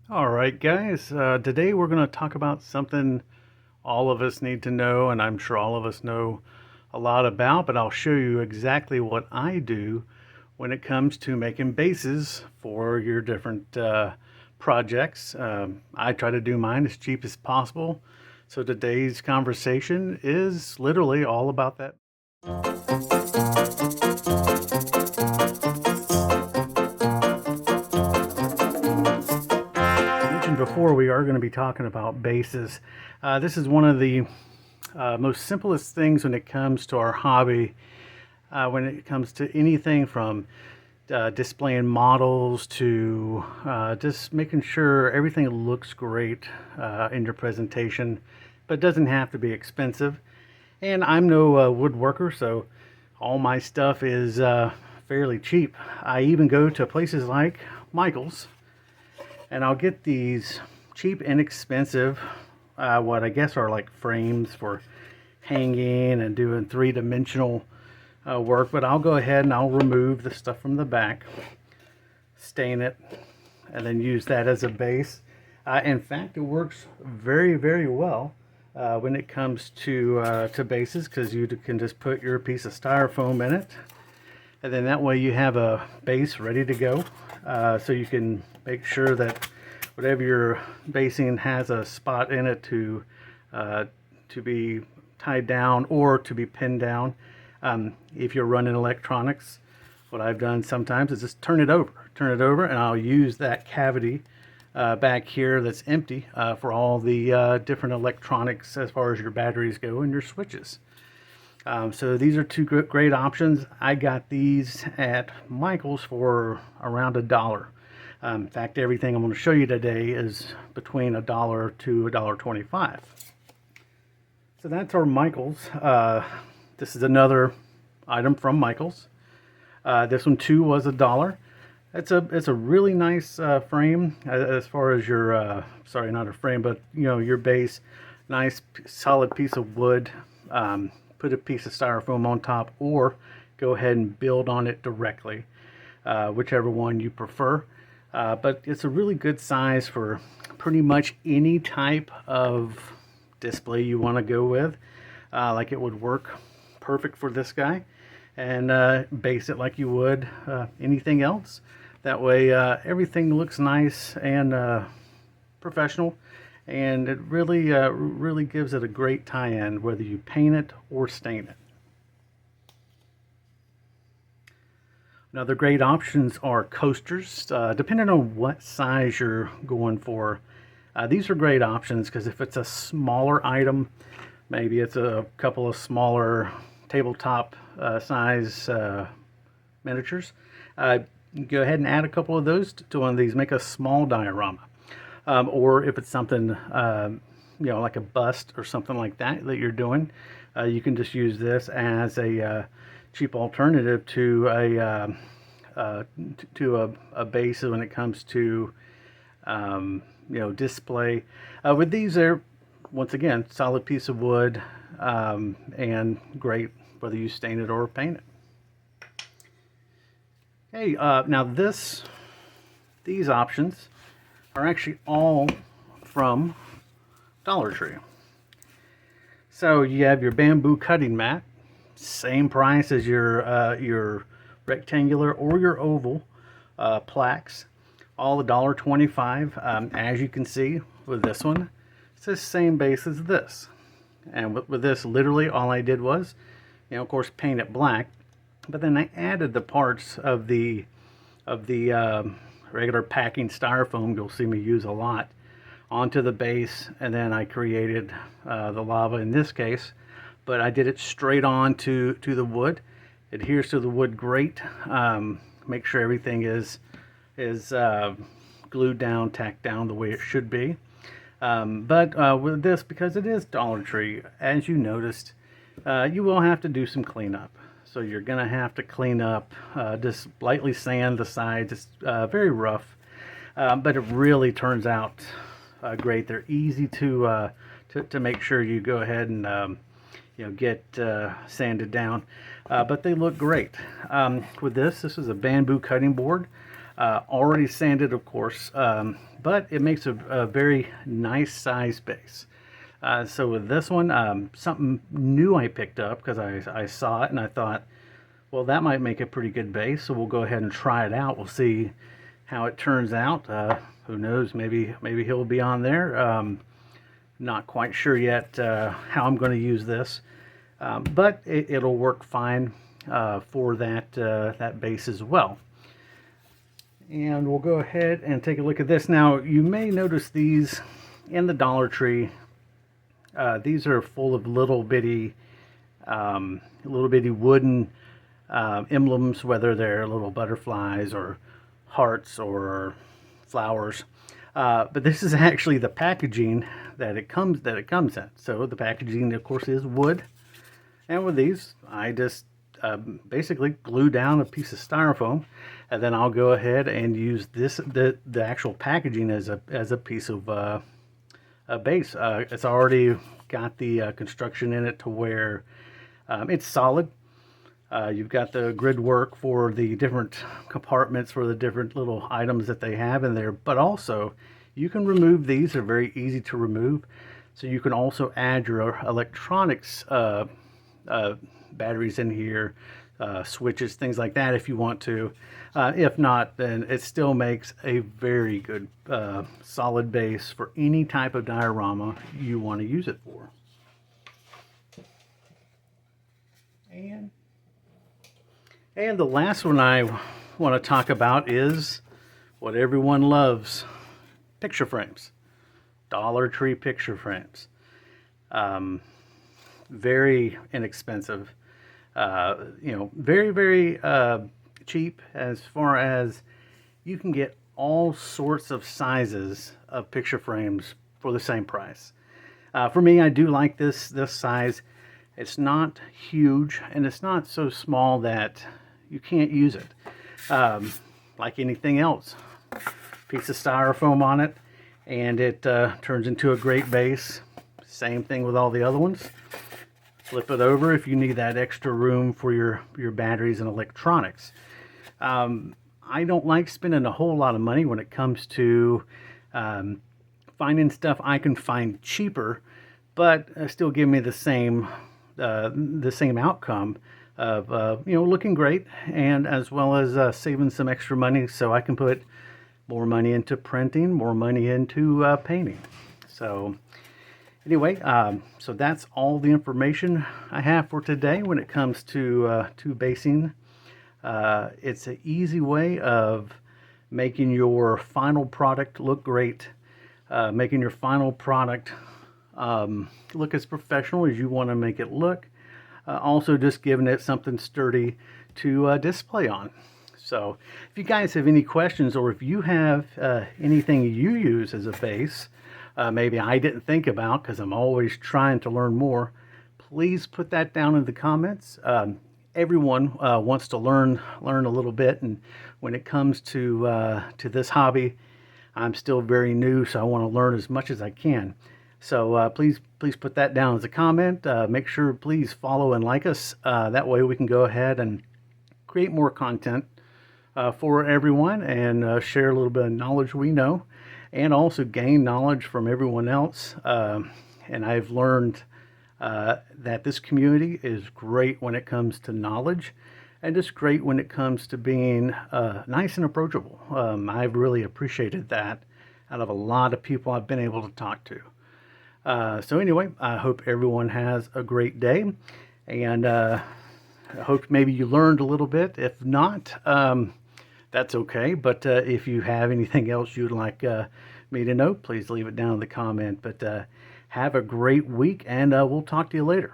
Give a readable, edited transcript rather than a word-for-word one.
All right, guys, today we're going to talk about something all of us need to know, and I'm sure all of us know a lot about, but I'll show you exactly what I do when it comes to making bases for your different projects. I try to do mine as cheap as possible. So today's conversation is literally all about that. Before, we are going to be talking about bases. This is one of the most simplest things when it comes to our hobby, when it comes to anything from displaying models to just making sure everything looks great in your presentation, but it doesn't have to be expensive. And I'm no woodworker, so all my stuff is fairly cheap. I even go to places like Michael's, and I'll get these cheap, inexpensive, what I guess are like frames for hanging and doing three-dimensional work. But I'll go ahead and I'll remove the stuff from the back, stain it, and then use that as a base. In fact, it works very, very well when it comes to bases, because you can just put your piece of styrofoam in it, and then that way you have a base ready to go. So you can make sure that whatever you're basing has a spot in it to be tied down or to be pinned down. If you're running electronics, what I've done sometimes is just turn it over, and I'll use that cavity back here that's empty for all the different electronics as far as your batteries go and your switches. So these are two great options. I got these at Michael's for around $1. In fact, everything I'm going to show you today is between $1 to $1.25. So that's our Michael's. This is another item from Michael's. This one too was $1. It's a really nice frame as far as your sorry, not a frame, but your base. Nice solid piece of wood. Put a piece of styrofoam on top, or go ahead and build on it directly, whichever one you prefer. But it's a really good size for pretty much any type of display you want to go with. Like it would work perfect for this guy, and base it like you would anything else. That way everything looks nice and professional, and it really gives it a great tie-in, whether you paint it or stain it. Another great options are coasters, depending on what size you're going for. These are great options because if it's a smaller item, maybe it's a couple of smaller tabletop size miniatures, go ahead and add a couple of those to one of these. Make a small diorama. Or if it's something like a bust or something like that you're doing, you can just use this as a cheap alternative to a base when it comes to display. With these, they're once again solid piece of wood, and great whether you stain it or paint it. Okay, now these options are actually all from Dollar Tree. So you have your bamboo cutting mat, same price as your rectangular or your oval plaques, all $1.25. As you can see with this one, it's the same base as this. And with this, literally all I did was, of course, paint it black, but then I added the parts of the regular packing styrofoam you'll see me use a lot onto the base, and then I created the lava in this case, but I did it straight on to the wood. It adheres to the wood great. Make sure everything is glued down, tacked down the way it should be. But with this, because it is Dollar Tree, as you noticed, you will have to do some cleanup. So you're going to have to clean up, just lightly sand the sides. It's very rough, but it really turns out great. They're easy to make sure you go ahead and get sanded down, but they look great. With this is a bamboo cutting board, already sanded, of course, but it makes a very nice size base. So with this one, something new I picked up because I saw it and I thought, well, that might make a pretty good base, so we'll go ahead and try it out. We'll see how it turns out. Who knows, maybe he'll be on there. Not quite sure yet how I'm going to use this, but it'll work fine for that base as well. And we'll go ahead and take a look at this. Now, you may notice these in the Dollar Tree. These are full of little bitty wooden emblems, whether they're little butterflies or hearts or flowers. But this is actually the packaging that it comes in. So the packaging, of course, is wood. And with these, I just basically glue down a piece of styrofoam, and then I'll go ahead and use the actual packaging as a piece of a base. It's already got the construction in it to where it's solid. You've got the grid work for the different compartments for the different little items that they have in there, but also you can remove these. They're very easy to remove. So you can also add your electronics batteries in here, switches, things like that if you want to. If not, then it still makes a very good solid base for any type of diorama you want to use it for. And the last one I want to talk about is what everyone loves, picture frames. Dollar Tree picture frames. Very inexpensive. Very, very cheap, as far as you can get all sorts of sizes of picture frames for the same price. For me, I do like this size. It's not huge, and it's not so small that you can't use it. Like anything else, piece of styrofoam on it, and it turns into a great base. Same thing with all the other ones. Flip it over if you need that extra room for your batteries and electronics. I don't like spending a whole lot of money when it comes to finding stuff I can find cheaper, but still give me the same outcome of looking great, and as well as saving some extra money, so I can put more money into printing, more money into painting. So anyway, so that's all the information I have for today when it comes to basing. It's an easy way of making your final product look great, making your final product look as professional as you want to make it look. Also just giving it something sturdy to display on. So if you guys have any questions, or if you have anything you use as a base, maybe I didn't think about, because I'm always trying to learn more, please put that down in the comments. Everyone wants to learn a little bit, and when it comes to this hobby, I'm still very new, so I want to learn as much as I can. So please put that down as a comment. Make sure, please follow and like us. That way we can go ahead and create more content for everyone, and share a little bit of knowledge we know, and also gain knowledge from everyone else. And I've learned that this community is great when it comes to knowledge, and just great when it comes to being nice and approachable. I've really appreciated that out of a lot of people I've been able to talk to. So anyway, I hope everyone has a great day, and I hope maybe you learned a little bit. If not, that's okay. But if you have anything else you'd like me to know, please leave it down in the comment. But have a great week, and we'll talk to you later.